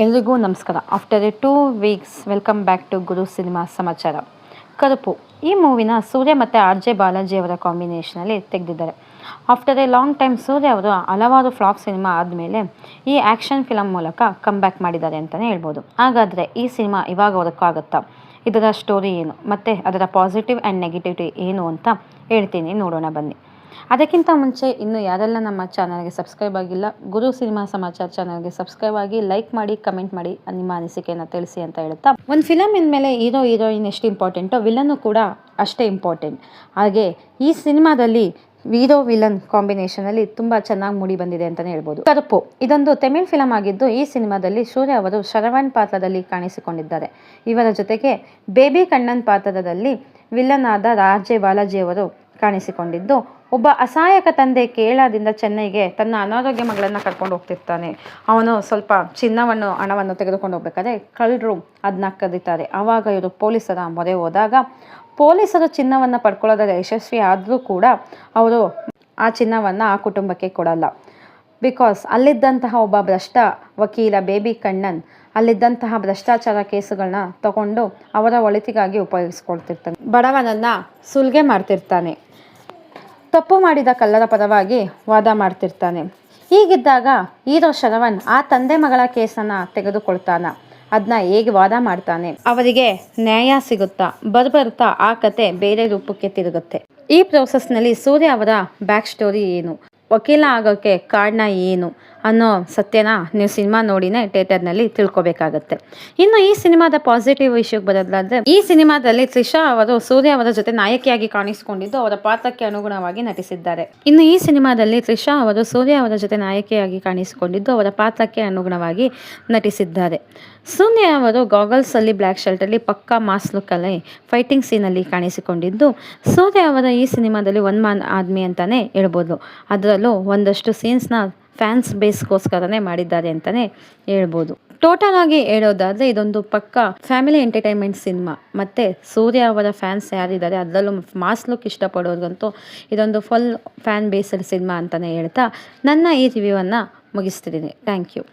ಎಲ್ರಿಗೂ ನಮಸ್ಕಾರ. After 2 weeks welcome back to Guru cinema ಸಮಾಚಾರ. ಕರುಪು ಈ ಮೂವಿನ ಸೂರ್ಯ ಮತ್ತು RJ ಬಾಲಾಜಿ ಅವರ ಕಾಂಬಿನೇಷನಲ್ಲಿ ತೆಗೆದಿದ್ದಾರೆ. ಆಫ್ಟರ್ ಎ ಲಾಂಗ್ ಟೈಮ್ ಸೂರ್ಯ ಅವರು ಹಲವಾರು ಫ್ಲಾಪ್ ಸಿನಿಮಾ ಆದಮೇಲೆ ಈ ಆ್ಯಕ್ಷನ್ ಫಿಲಮ್ ಮೂಲಕ ಕಮ್ ಬ್ಯಾಕ್ ಮಾಡಿದ್ದಾರೆ ಅಂತಲೇ ಹೇಳ್ಬೋದು. ಹಾಗಾದರೆ ಈ ಸಿನಿಮಾ ಇವಾಗ ಹೊರಕ್ಕಾಗುತ್ತಾ, ಇದರ ಸ್ಟೋರಿ ಏನು ಮತ್ತು ಅದರ ಪಾಸಿಟಿವ್ ಆ್ಯಂಡ್ ನೆಗೆಟಿವಿಟಿ ಏನು ಅಂತ ಹೇಳ್ತೀನಿ, ನೋಡೋಣ ಬನ್ನಿ. ಅದಕ್ಕಿಂತ ಮುಂಚೆ ಇನ್ನೂ ಯಾರೆಲ್ಲ ನಮ್ಮ ಚಾನಲ್ಗೆ ಸಬ್ಸ್ಕ್ರೈಬ್ ಆಗಿಲ್ಲ, ಗುರು ಸಿನಿಮಾ ಸಮಾಚಾರ ಚಾನಲ್ಗೆ ಸಬ್ಸ್ಕ್ರೈಬ್ ಆಗಿ, ಲೈಕ್ ಮಾಡಿ, ಕಮೆಂಟ್ ಮಾಡಿ, ನಿಮ್ಮ ಅನಿಸಿಕೆಯನ್ನು ತಿಳಿಸಿ ಅಂತ ಹೇಳ್ತಾ, ಒಂದು ಫಿಲಮ್ ಇನ್ಮೇಲೆ ಹೀರೋ ಹೀರೋಯಿನ್ ಎಷ್ಟು ಇಂಪಾರ್ಟೆಂಟೋ ವಿಲನ್ನು ಕೂಡ ಅಷ್ಟೇ ಇಂಪಾರ್ಟೆಂಟ್. ಹಾಗೆ ಈ ಸಿನಿಮಾದಲ್ಲಿ ಹೀರೋ ವಿಲನ್ ಕಾಂಬಿನೇಷನಲ್ಲಿ ತುಂಬ ಚೆನ್ನಾಗಿ ಮೂಡಿ ಬಂದಿದೆ ಅಂತಲೇ ಹೇಳ್ಬೋದು. ಕರುಪು ಇದೊಂದು ತಮಿಳ್ ಫಿಲಮ್ ಆಗಿದ್ದು, ಈ ಸಿನಿಮಾದಲ್ಲಿ ಸೂರ್ಯ ಅವರು ಶರವಣ್ ಪಾತ್ರದಲ್ಲಿ ಕಾಣಿಸಿಕೊಂಡಿದ್ದಾರೆ. ಇವರ ಜೊತೆಗೆ ಬೇಬಿ ಕಣ್ಣನ್ ಪಾತ್ರದಲ್ಲಿ ವಿಲನ್ ಆದ RJ ಬಾಲಾಜಿ ಅವರು ಕಾಣಿಸಿಕೊಂಡಿದ್ದು, ಒಬ್ಬ ಅಸಹಾಯಕ ತಂದೆ ಕೇರಳದಿಂದ ಚೆನ್ನೈಗೆ ತನ್ನ ಅನಾರೋಗ್ಯ ಮಗಳನ್ನು ಕರ್ಕೊಂಡು ಹೋಗ್ತಿರ್ತಾನೆ. ಅವನು ಸ್ವಲ್ಪ ಚಿನ್ನವನ್ನು ಹಣವನ್ನು ತೆಗೆದುಕೊಂಡು ಹೋಗ್ಬೇಕಾದ್ರೆ ಕಳ್ಳರು ಅದನ್ನ ಕದೀತಾರೆ. ಆವಾಗ ಇವರು ಪೊಲೀಸರ ಮೊರೆ ಹೋದಾಗ ಪೊಲೀಸರು ಚಿನ್ನವನ್ನು ಪಡ್ಕೊಳ್ಳೋದ್ರೆ ಯಶಸ್ವಿ ಆದರೂ ಕೂಡ ಅವರು ಆ ಚಿನ್ನವನ್ನು ಆ ಕುಟುಂಬಕ್ಕೆ ಕೊಡಲ್ಲ. ಬಿಕಾಸ್ ಅಲ್ಲಿದ್ದಂತಹ ಒಬ್ಬ ಭ್ರಷ್ಟ ವಕೀಲ ಬೇಬಿ ಕಣ್ಣನ್ ಅಲ್ಲಿದ್ದಂತಹ ಭ್ರಷ್ಟಾಚಾರ ಕೇಸುಗಳನ್ನ ತಗೊಂಡು ಅವರ ಒಳಿತಿಗಾಗಿ ಉಪಯೋಗಿಸ್ಕೊಳ್ತಿರ್ತಾನೆ. ಬಡವನನ್ನು ಸುಲಿಗೆ ಮಾಡ್ತಿರ್ತಾನೆ. ತಪ್ಪು ಮಾಡಿದ ಕಳ್ಳರ ಪರವಾಗಿ ವಾದ ಮಾಡ್ತಿರ್ತಾನೆ. ಹೀಗಿದ್ದಾಗ ಹೀರೋ ಶರವಣ್ ಆ ತಂದೆ ಮಗಳ ಕೇಸನ್ನು ತೆಗೆದುಕೊಳ್ತಾನ. ಅದನ್ನ ಹೇಗೆ ವಾದ ಮಾಡ್ತಾನೆ, ಅವರಿಗೆ ನ್ಯಾಯ ಸಿಗುತ್ತಾ, ಬರ್ಬರ್ತಾ ಆ ಕತೆ ಬೇರೆ ರೂಪಕ್ಕೆ ತಿರುಗುತ್ತೆ. ಈ ಪ್ರೋಸೆಸ್ನಲ್ಲಿ ಸೂರ್ಯ ಅವರ ಬ್ಯಾಕ್ ಸ್ಟೋರಿ ಏನು, ವಕೀಲ ಆಗೋಕ್ಕೆ ಕಾರಣ ಏನು ಅನ್ನೋ ಸತ್ಯನ ನೀವು ಸಿನಿಮಾ ನೋಡಿನೇ ಥಿಯೇಟರ್ನಲ್ಲಿ ತಿಳ್ಕೊಬೇಕಾಗತ್ತೆ. ಇನ್ನು ಈ ಸಿನಿಮಾದ ಪಾಸಿಟಿವ್ ವಿಷಯಕ್ಕೆ ಬರೋದಾದ್ರೆ, ಈ ಸಿನಿಮಾದಲ್ಲಿ ತ್ರಿಷಾ ಅವರು ಸೂರ್ಯ ಅವರ ಜೊತೆ ನಾಯಕಿಯಾಗಿ ಕಾಣಿಸಿಕೊಂಡಿದ್ದು ಅವರ ಪಾತ್ರಕ್ಕೆ ಅನುಗುಣವಾಗಿ ನಟಿಸಿದ್ದಾರೆ. ಇನ್ನು ಈ ಸಿನಿಮಾದಲ್ಲಿ ತ್ರಿಷಾ ಅವರು ಸೂರ್ಯ ಅವರ ಜೊತೆ ನಾಯಕಿಯಾಗಿ ಕಾಣಿಸಿಕೊಂಡಿದ್ದು ಅವರ ಪಾತ್ರಕ್ಕೆ ಅನುಗುಣವಾಗಿ ನಟಿಸಿದ್ದಾರೆ. ಸೂರ್ಯ ಅವರು ಗಾಗಲ್ಸ್ ಅಲ್ಲಿ ಬ್ಲ್ಯಾಕ್ ಶರ್ಟಲ್ಲಿ ಪಕ್ಕಾ ಮಾಸ್ ಲುಕ್ಕಲ್ಲಿ ಫೈಟಿಂಗ್ ಸೀನಲ್ಲಿ ಕಾಣಿಸಿಕೊಂಡಿದ್ದು, ಸೂರ್ಯ ಅವರ ಈ ಸಿನಿಮಾದಲ್ಲಿ ಒನ್ ಮ್ಯಾನ್ ಆರ್ಮಿ ಅಂತಾನೆ ಹೇಳ್ಬೋದು. ಅದರಲ್ಲೂ ಒಂದಷ್ಟು ಸೀನ್ಸ್ನ ಫ್ಯಾನ್ಸ್ ಬೇಸ್ಗೋಸ್ಕರನೇ ಮಾಡಿದ್ದಾರೆ ಅಂತಲೇ ಹೇಳ್ಬೋದು. ಟೋಟಲ್ ಆಗಿ ಹೇಳೋದಾದರೆ ಇದೊಂದು ಪಕ್ಕ ಫ್ಯಾಮಿಲಿ ಎಂಟರ್ಟೈನ್ಮೆಂಟ್ ಸಿನಿಮಾ. ಮತ್ತು ಸೂರ್ಯ ಅವರ ಫ್ಯಾನ್ಸ್ ಯಾರಿದ್ದಾರೆ ಅದರಲ್ಲೂ ಮಾಸ್ ಲುಕ್ ಇಷ್ಟಪಡೋರಿಗಂತೂ ಇದೊಂದು ಫುಲ್ ಫ್ಯಾನ್ ಬೇಸ್ಡ್ ಸಿನಿಮಾ ಅಂತಲೇ ಹೇಳ್ತಾ ನನ್ನ ಈ ರಿವ್ಯೂವನ್ನು ಮುಗಿಸ್ತಿದ್ದೀನಿ. Thank you.